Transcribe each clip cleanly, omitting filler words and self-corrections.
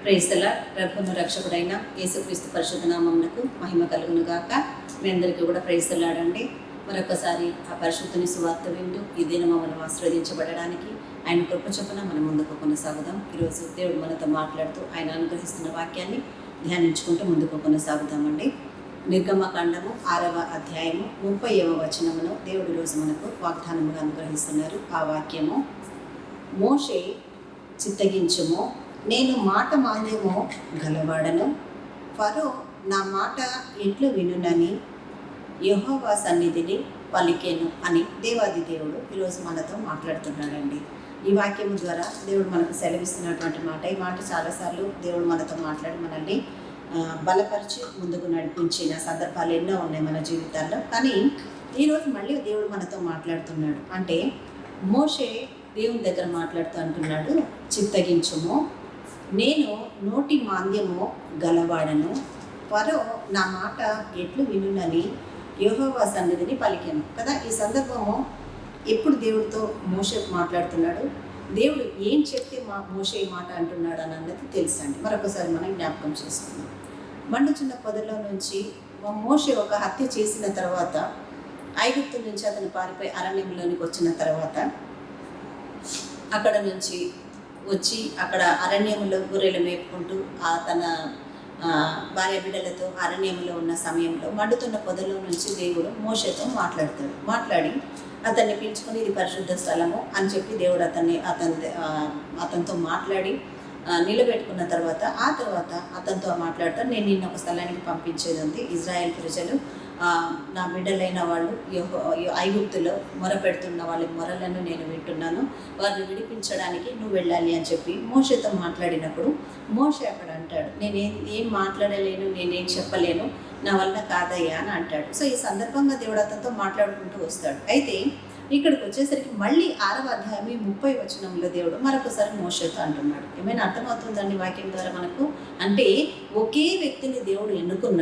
Praise the lord. ప్రభువును రక్షకుడైన యేసుక్రీస్తు పరిశుద్ధ నామమునకు మహిమ కలుగును గాక. మీ అందరికీ కూడా ప్రైజ్ ది లార్డ్ అండి. మరొకసారి ఆ పరిశుద్ధుని సువార్త వింటూ ఈ దినం మనం ఆశీర్వదించబడడానికి ఆయన కృప చొప్పున మనం ముందుకు కొనసాగుదాం. ఈరోజు దేవుడు మనతో మాట్లాడుతూ ఆయన అనుగ్రహిస్తున్న వాక్యాన్ని ధ్యానించుకుంటూ ముందుకు కొనసాగుదామండి. నిర్గమకాండము 6వ అధ్యాయము 30వ వచనమును దేవుడు ఈరోజు మనకు వాగ్దానముగా అనుగ్రహిస్తున్నారు. ఆ వాక్యము, మోషే చిత్తగించుము, నేను మాట మాంద్యము గలవాడను, ఫరో నా మాట ఎట్లు వినునని యెహోవా సన్నిధిని పలికేను అని దేవాది దేవుడు ఈరోజు మనతో మాట్లాడుతున్నాడండి. ఈ వాక్యము ద్వారా దేవుడు మనకు సెలవిస్తున్నటువంటి మాట. ఈ మాట చాలాసార్లు దేవుడు మనతో మాట్లాడి మనల్ని బలపరిచి ముందుకు నడిపించిన సందర్భాలు ఎన్నో ఉన్నాయి మన జీవితాల్లో. కానీ ఈరోజు మళ్ళీ దేవుడు మనతో మాట్లాడుతున్నాడు. అంటే మోషే దేవుని దగ్గర మాట్లాడుతూ అంటున్నాడు, చిత్తగించుము, నేను నోటి మాంద్యము గలవాడను, ఫరో నా మాట ఎట్లు వినునని యెహోవా సన్నిధిని పలికాను కదా. ఈ సందర్భము ఎప్పుడు దేవుడితో మోషే మాట్లాడుతున్నాడు, దేవుడు ఏం చెప్తే మోషే ఈ మాట అంటున్నాడు అని అన్నది తెలుసండి. మరొకసారి మనం జ్ఞాపకం చేసుకుందాం. మండుచున్న పొదలో నుంచి మోషే ఒక హత్య చేసిన తర్వాత, ఐగుప్తు నుంచి అతను పారిపోయి అరణ్యంలోనికి వచ్చిన తర్వాత, అక్కడ నుంచి వచ్చి అక్కడ అరణ్యంలో గొర్రెలు మేపుకుంటూ తన భార్య బిడ్డలతో అరణ్యంలో ఉన్న సమయంలో మండుతున్న పొదలో నుంచి దేవుడు మోషేతో మాట్లాడి అతన్ని పిలుచుకొని ఇది పరిశుద్ధ స్థలము అని చెప్పి దేవుడు అతనితో మాట్లాడి నిలబెట్టుకున్న తర్వాత, ఆ తర్వాత అతనితో మాట్లాడతాడు, నేను నిన్న ఒక స్థలానికి పంపించేది ఉంది. ఇజ్రాయెల్ ప్రజలు నా బిడ్డలైన వాళ్ళు ఐగుప్తులో మొరపెడుతున్న వాళ్ళ మొరలను నేను వింటున్నాను, వారిని విడిపించడానికి నువ్వు వెళ్ళాలి అని చెప్పి మోషేతో మాట్లాడినప్పుడు మోషే అక్కడ అంటాడు, నేనేం మాట్లాడలేను, నేనేం చెప్పలేను, నా వల్ల కాదయ్యా అని అంటాడు. సో ఈ సందర్భంగా దేవుడు అతనితో మాట్లాడుకుంటూ వస్తాడు. అయితే ఇక్కడికి వచ్చేసరికి మళ్ళీ 6వ అధ్యాయం 30వ వచనంలో దేవుడు మరొకసారి మోషేతో అంటున్నాడు. ఏమైనా అర్థమవుతుందండి వాక్యం ద్వారా మనకు? అంటే ఒకే వ్యక్తిని దేవుడు ఎన్నుకున్న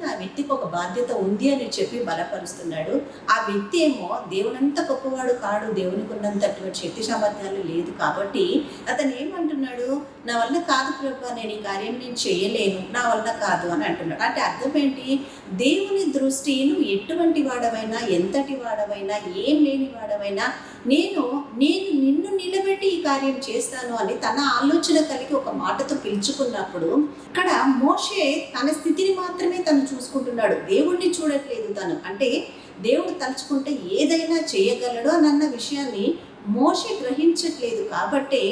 ఆ వ్యక్తికి ఒక బాధ్యత ఉంది అని చెప్పి బలపరుస్తున్నాడు. ఆ వ్యక్తి ఏమో దేవునంత గొప్పవాడు కాడు, దేవునికి ఉన్నంతటువంటి శక్తి సామర్థ్యాలు లేదు. కాబట్టి అతను ఏమంటున్నాడు, నా వల్ల కాదు ప్రభు, నేను ఈ కార్యం నేను చేయలేను, నా వల్ల కాదు అని అంటున్నాడు. అంటే అర్థం ఏంటి? దేవుని దృష్టి నువ్వు ఎటువంటి వాడవైనా, ఎంతటి వాడవైనా, ఏం లేని వాడవైనా, నేను నిన్ను నిలబెట్టి ఈ కార్యం చేస్తాను అని తన ఆలోచన కలిగి ఒక మాటతో పిలుచుకున్నప్పుడు, ఇక్కడ మోషే తన స్థితిని మాత్రమే తను చూసుకుంటున్నాడు, దేవుణ్ణి చూడట్లేదు తను. అంటే దేవుడు తలుచుకుంటే ఏదైనా చేయగలడు అని అన్న విషయాన్ని మోషే గ్రహించట్లేదు. కాబట్టి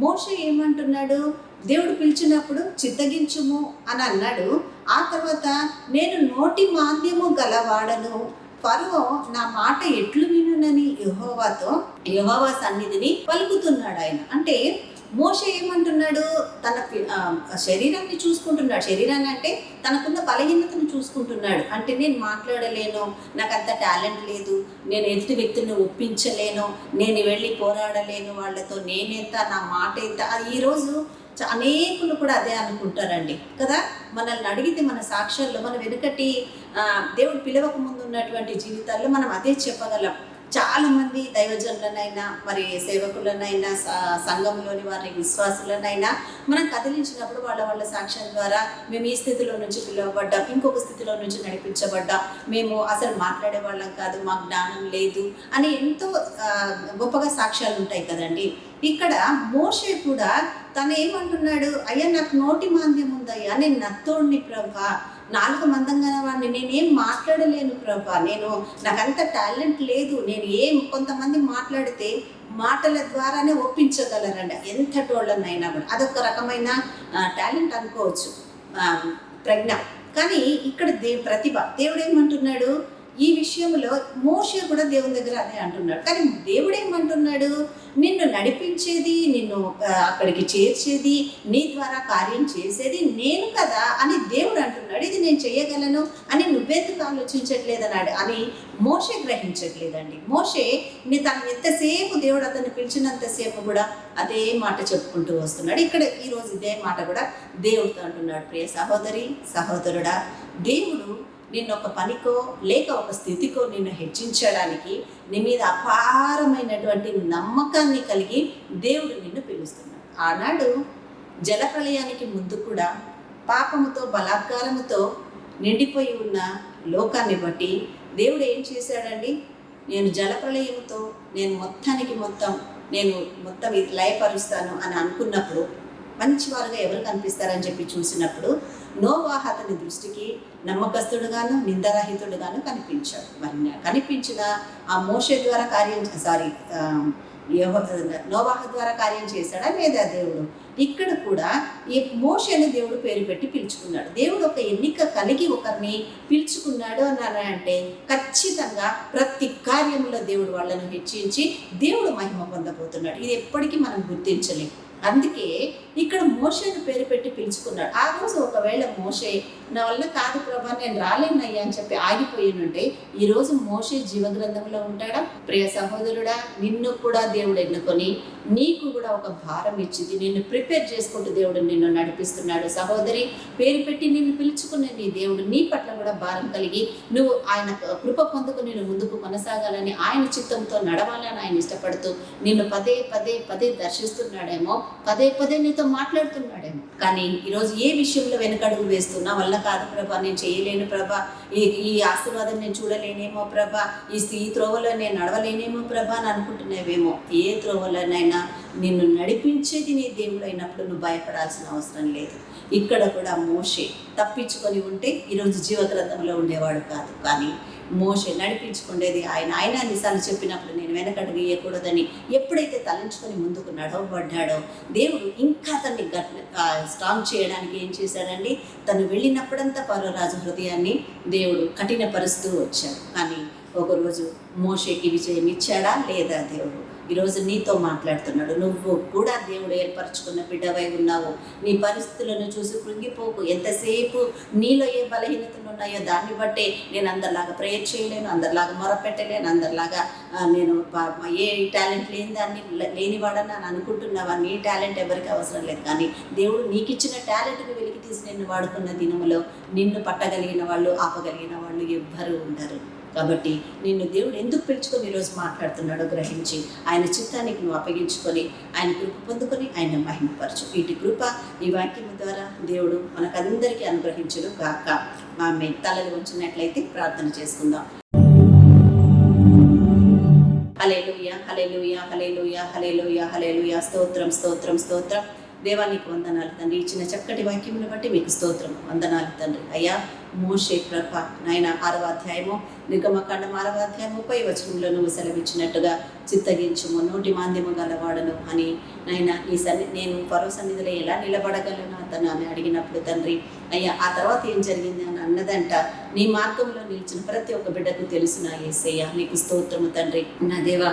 మోషే ఏమంటున్నాడు, దేవుడు పిలిచినప్పుడు చిత్తగించుము అని అన్నాడు. ఆ తర్వాత నేను నోటి మాంద్యము గలవాడను, ఫరో నా మాట ఎట్లు వినునని యెహోవా సన్నిధిని పలుకుతున్నాడు ఆయన. అంటే మోషే ఏమంటున్నాడు, తన శరీరాన్ని చూసుకుంటున్నాడు. శరీరాన్ని అంటే తనకున్న బలహీనతను చూసుకుంటున్నాడు. అంటే నేను మాట్లాడలేను, నాకు అంత టాలెంట్ లేదు, నేను ఎదుటి వ్యక్తులను ఒప్పించలేను, నేను వెళ్ళి పోరాడలేను వాళ్ళతో, నేనెంత, నా మాట ఎంత. ఈరోజు అనేకులు కూడా అదే అనుకుంటారండి కదా. మనల్ని అడిగితే మన సాక్ష్యాల్లో, మన వెనుకటి దేవుడు పిలవక ముందు ఉన్నటువంటి జీవితాల్లో మనం అదే చెప్పగలం. చాలామంది దైవజనులనైనా, మరి సేవకులనైనా, సంఘంలోని వారి విశ్వాసులనైనా మనం కదిలించినప్పుడు వాళ్ళ సాక్ష్యం ద్వారా మేము ఈ స్థితిలో నుంచి పిలువబడ్డాం, ఇంకొక స్థితిలో నుంచి నడిపించబడ్డాం, మేము అసలు మాట్లాడే వాళ్ళం కాదు, మాకు జ్ఞానం లేదు అని ఎంతో గొప్పగా సాక్ష్యాలు ఉంటాయి కదండి. ఇక్కడ మోషే కూడా తను ఏమంటున్నాడు, అయ్యా నాకు నోటి మాంద్యం ఉందయ్యా, నేను నత్తోడిని ప్రభా, నాలుగు మందంగా వాడిని, నేనేం మాట్లాడలేను ప్రభా, నాకంత టాలెంట్ లేదు, కొంతమంది మాట్లాడితే మాటల ద్వారానే ఒప్పించగలరండి ఎంతటోళ్ళనైనా కూడా. అదొక రకమైన టాలెంట్ అనుకోవచ్చు, ప్రజ్ఞ. కానీ ఇక్కడ ప్రతిభ. దేవుడు ఏమంటున్నాడు ఈ విషయంలో, మోషే కూడా దేవుని దగ్గర అదే అంటున్నాడు. కానీ దేవుడు ఏమంటున్నాడు, నిన్ను నడిపించేది, నిన్ను అక్కడికి చేర్చేది, నీ ద్వారా కార్యం చేసేది నేను కదా అని దేవుడు అంటున్నాడు. ఇది నేను చేయగలను అని నువ్వెందుకు ఆలోచించట్లేదన్నాడు అని మోషే గ్రహించట్లేదండి. మోషే తను ఎంతసేపు దేవుడు అతన్ని పిలిచినంతసేపు కూడా అదే మాట చెప్పుకుంటూ వస్తున్నాడు. ఇక్కడ ఈరోజు ఇదే మాట కూడా దేవుడితో అంటున్నాడు. ప్రియ సహోదరి, సహోదరుడా, దేవుడు నిన్ను ఒక పనికో లేక ఒక స్థితికో నిన్ను హెచ్చించడానికి నీ మీద అపారమైనటువంటి నమ్మకాన్ని కలిగి దేవుడు నిన్ను పిలుస్తున్నాడు. ఆనాడు జలప్రలయానికి ముందు కూడా పాపముతో బలాత్కారముతో నిండిపోయి ఉన్న లోకాన్ని బట్టి దేవుడు ఏం చేశాడండి? నేను జలప్రలయముతో నేను మొత్తం ఇది లయపరుస్తాను అని అనుకున్నప్పుడు మంచివారుగా ఎవరు కనిపిస్తారని చెప్పి చూసినప్పుడు నోవాహు అతని దృష్టికి నమ్మకస్తుడుగాను నిందరహితుడుగాను కనిపించాడు. మరి కనిపించిన ఆ మోషే ద్వారా నోవాహు ద్వారా కార్యం చేశాడా లేదా దేవుడు? ఇక్కడ కూడా ఈ మోషేని దేవుడు పేరు పెట్టి పిలుచుకున్నాడు. దేవుడు ఒక ఎన్నిక కలిగి ఒకరిని పిలుచుకున్నాడు అని అంటే ఖచ్చితంగా ప్రతి కార్యంలో దేవుడు వాళ్ళను హెచ్చించి దేవుడు మహిమ పొందబోతున్నాడు. ఇది ఎప్పటికీ మనం గుర్తించలేం. అందుకే ఇక్కడ మోషేని పేరు పెట్టి పిలుచుకున్నాడు. ఆ రోజు ఒకవేళ మోషే నా వల్ల కాదు ప్రభా నేను రాలేనయ్యా అని చెప్పి ఆగిపోయినుంటే ఈరోజు మోషే జీవగ్రంథంలో ఉంటాడా? ప్రియ సహోదరుడా, నిన్ను కూడా దేవుడు ఎన్నుకొని నీకు కూడా ఒక భారం ఇచ్చింది, నిన్ను ప్రిపేర్ చేసుకుంటూ దేవుడు నిన్ను నడిపిస్తున్నాడు. సహోదరి, పేరు పెట్టి నిన్ను పిలుచుకునే నీ దేవుడు నీ పట్ల కూడా భారం కలిగి నువ్వు ఆయన కృప పొందుకుని నువ్వు ముందుకు కొనసాగాలని, ఆయన చిత్తంతో నడవాలని ఆయన ఇష్టపడుతూ నిన్ను పదే పదే పదే దర్శిస్తున్నాడేమో, పదే పదే నీతో మాట్లాడుతున్నాడేమో. కానీ ఈరోజు ఏ విషయంలో వెనకడుగు వేస్తున్నా వల్ల కాదు ప్రభా, నేను చేయలేను ప్రభా, ఈ ఆశీర్వాదం నేను చూడలేనేమో ప్రభా, ఈ త్రోవలో నేను నడవలేనేమో ప్రభా అని అనుకుంటున్నావేమో. ఏ త్రోవలోనైనా నిన్ను నడిపించేది నీ దేవుడు అయినప్పుడు నువ్వు భయపడాల్సిన అవసరం లేదు. ఇక్కడ కూడా మోషే తప్పించుకొని ఉంటే ఈరోజు జీవగ్రంథంలో ఉండేవాడు కాదు. కానీ మోషే నడిపించుకునేది ఆయన అన్నిసార్లు చెప్పినప్పుడు నేను వెనకడుగు వేయకూడదని ఎప్పుడైతే తలంచుకొని ముందుకు నడవబడ్డాడో దేవుడు ఇంకా అతన్ని స్ట్రాంగ్ చేయడానికి ఏం చేశాడండి? తను వెళ్ళినప్పుడంతా ఫరో రాజు హృదయాన్ని దేవుడు కఠినపరుస్తూ వచ్చాడు. కానీ ఒకరోజు మోషేకి విజయం ఇచ్చాడా లేదా? దేవుడు ఈరోజు నీతో మాట్లాడుతున్నాడు. నువ్వు కూడా దేవుడు ఏర్పరచుకున్న బిడ్డవై ఉన్నావు. నీ పరిస్థితులను చూసి కృంగిపోకు. ఎంతసేపు నీలో ఏ బలహీనతలు ఉన్నాయో దాన్ని బట్టే నేను అందరిలాగా ప్రేయర్ చేయలేను, అందరిలాగా మొరపెట్టలేను, అందరిలాగా నేను ఏ టాలెంట్ లేనివాడని అని అనుకుంటున్నావా? నీ టాలెంట్ ఎవరికి అవసరం లేదు. కానీ దేవుడు నీకు ఇచ్చిన టాలెంట్ని వెలికి తీసి నిన్ను వాడుకున్న దినములో నిన్ను పట్టగలిగిన వాళ్ళు, ఆపగలిగిన వాళ్ళు ఎవ్వరూ ఉండరు. కాబట్టి నిన్ను దేవుడు ఎందుకు పిలుచుకొని ఈరోజు మాట్లాడుతున్నాడో గ్రహించి ఆయన చిత్తానికి నువ్వు అప్పగించుకొని ఆయన కృప పొందుకొని ఆయన మహిమపరచు. వీటి కృప ఈ వాక్యం ద్వారా దేవుడు మనకందరికీ అనుగ్రహించును గాక. ఆమేన్. తలలు ఉంచినట్లయితే ప్రార్థన చేసుకుందాం. హల్లెలూయా, హల్లెలూయా, హల్లెలూయా, హల్లెలూయా, హల్లెలూయా. స్తోత్రం, స్తోత్రం, స్తోత్రం. దేవానికి వందనాలు తండ్రి. ఇచ్చిన చక్కటి వాక్యమును బట్టి మీకు స్తోత్రం, వందనాలు తండ్రి. అయ్యా మోషే కృప నాయన 6వ అధ్యాయము నిర్గమకాండం 6వ అధ్యాయం 30వ వచనంలో నువ్వు సెలవిచ్చినట్టుగా చిత్తగించుము, నోటి మాంద్యము గలవాడను అని నాయన నేను ఫరో సన్నిధిలో ఎలా నిలబడగలను అతను అని అడిగినప్పుడు తండ్రి అయ్యా ఆ తర్వాత ఏం జరిగింది అని అన్నదంట, నీ మార్గంలో నిలిచిన ప్రతి ఒక్క బిడ్డకు తెలుసు నా యేసయ్య. నీకు స్తోత్రము తండ్రి. నా దేవా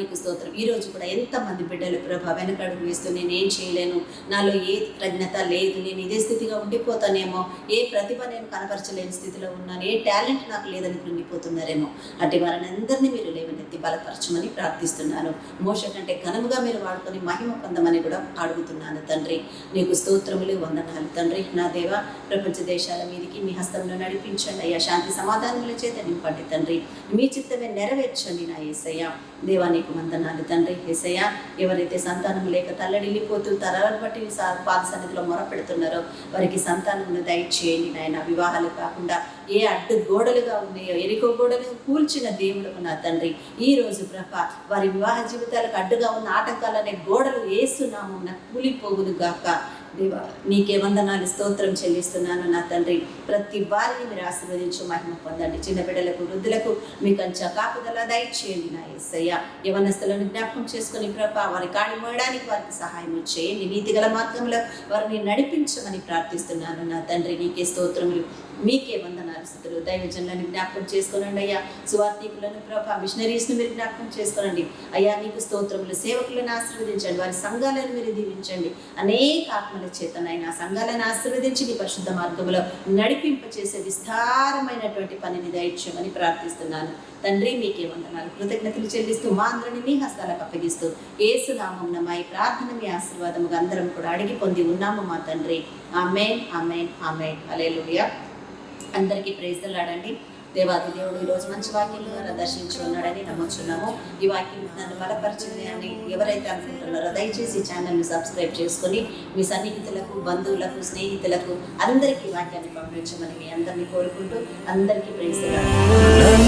నీకు స్తోత్రం. ఈరోజు కూడా ఎంతమంది బిడ్డలు ప్రభా వెనకడుగు వేస్తూ నేనేం చేయలేను, నాలో ఏ ప్రజ్ఞత లేదు, నేను ఇదే స్థితిగా ఉండిపోతానేమో, ఏ ప్రతిభ నేను కనపరచలేని స్థితిలో ఉన్నాను, ఏ టాలెంట్ నాకు లేదని కృంగిపోతున్నారేమో, అటు వారిని అందరినీ మీరు లేవనెత్తి బలపరచమని ప్రార్థిస్తున్నాను. మోషే కంటే ఘనముగా మీరు వాడుకొని మహిమ పొందమని కూడా అడుగుతున్నాను తండ్రి. నీకు స్తోత్రములు, వందనాలు తండ్రి. నా దేవ ప్రపంచ దేశాల మీదకి మీ హస్తంలో నడిపించండి అయ్యా. శాంతి సమాధానముల చేత నింపండి తండ్రి. మీ చిత్తమే నెరవేర్చండి నా యేసయ్య. దేవా నీకు వందనాలు తండ్రి. యేసయ్య ఎవరైతే సంతానం లేక తల్లడిల్లిపోతూ తరాలను బట్టి పాద సన్నిధిలో మొరపెడుతున్నారో వారికి సంతానమును దయచేయండి నాయన. వివాహాలు కాకుండా ఏ అడ్డు గోడలుగా ఉన్నాయో ఎరికో గోడలు కూల్చిన దేవుడు నా తండ్రి. ఈ రోజు ప్రభ వారి వివాహ జీవితాలకు అడ్డుగా ఉన్న ఆటంకాలనే గోడలు యేసునామమున కూలిపోవును గాక. దేవా నీకే వందనాలు, స్తోత్రం చెల్లిస్తున్నాను నా తండ్రి. ప్రతి వారిని మీరు ఆశీర్వదించు, మహిమ పొందండి. చిన్న బిడ్డలకు వృద్ధులకు మీ కంచె కాపుదల దయచేయండి నా యేసయ్య. యవనస్తులను జ్ఞాపకం చేసుకుని ప్రభా వారి కాడి మోయడానికి వారికి సహాయం చేయండి. నీతిగల మార్గంలో వారిని నడిపించమని ప్రార్థిస్తున్నాను నా తండ్రి. నీకే స్తోత్రములు, మీకే వందనాలు, స్థుతులు. దైవజనులను జ్ఞాపకం చేసుకోనండి అయ్యా. సువార్థికులను ప్రభా మిషనరీస్ను మీరు జ్ఞాపకం చేసుకోనండి అయ్యా. నీకు స్తోత్రములు. సేవకులను ఆశీర్వదించండి, వారి సంఘాలను మీరు దీవించండి. అనేక ఆత్మల చేతనైనా సంఘాలను ఆశీర్వదించి నీ పరిశుద్ధ మార్గంలో నడిపింపచేసే విస్తారమైనటువంటి పనిని దయచేయమని ప్రార్థిస్తున్నాను తండ్రి. మీకే వందనాలు, కృతజ్ఞతలు చెల్లిస్తూ మా అందరిని మీ హస్తాలకు అప్పగిస్తూ యేసు నామమున మా ఈ ప్రార్థన మీ ఆశీర్వాదముగా అందరం కూడా అడిగి పొంది ఉన్నాము మా తండ్రి. ఆమేన్, ఆమేన్, ఆమేన్. హల్లెలూయా. అందరికీ ప్రైజ్ ది లార్డ్ అండి. దేవాది దేవుడు ఈరోజు మంచి వాక్యం ద్వారా దర్శించి ఉన్నాడని నమ్ముచున్నాము. ఈ వాక్యం నన్ను బలపరిచింది అని ఎవరైతే అనుకుంటున్నారో దయచేసి ఈ ఛానల్ని సబ్స్క్రైబ్ చేసుకొని మీ సన్నిహితులకు, బంధువులకు, స్నేహితులకు అందరికీ వాక్యాన్ని పంపించమని మీ అందరినీ కోరుకుంటూ అందరికీ ప్రేమ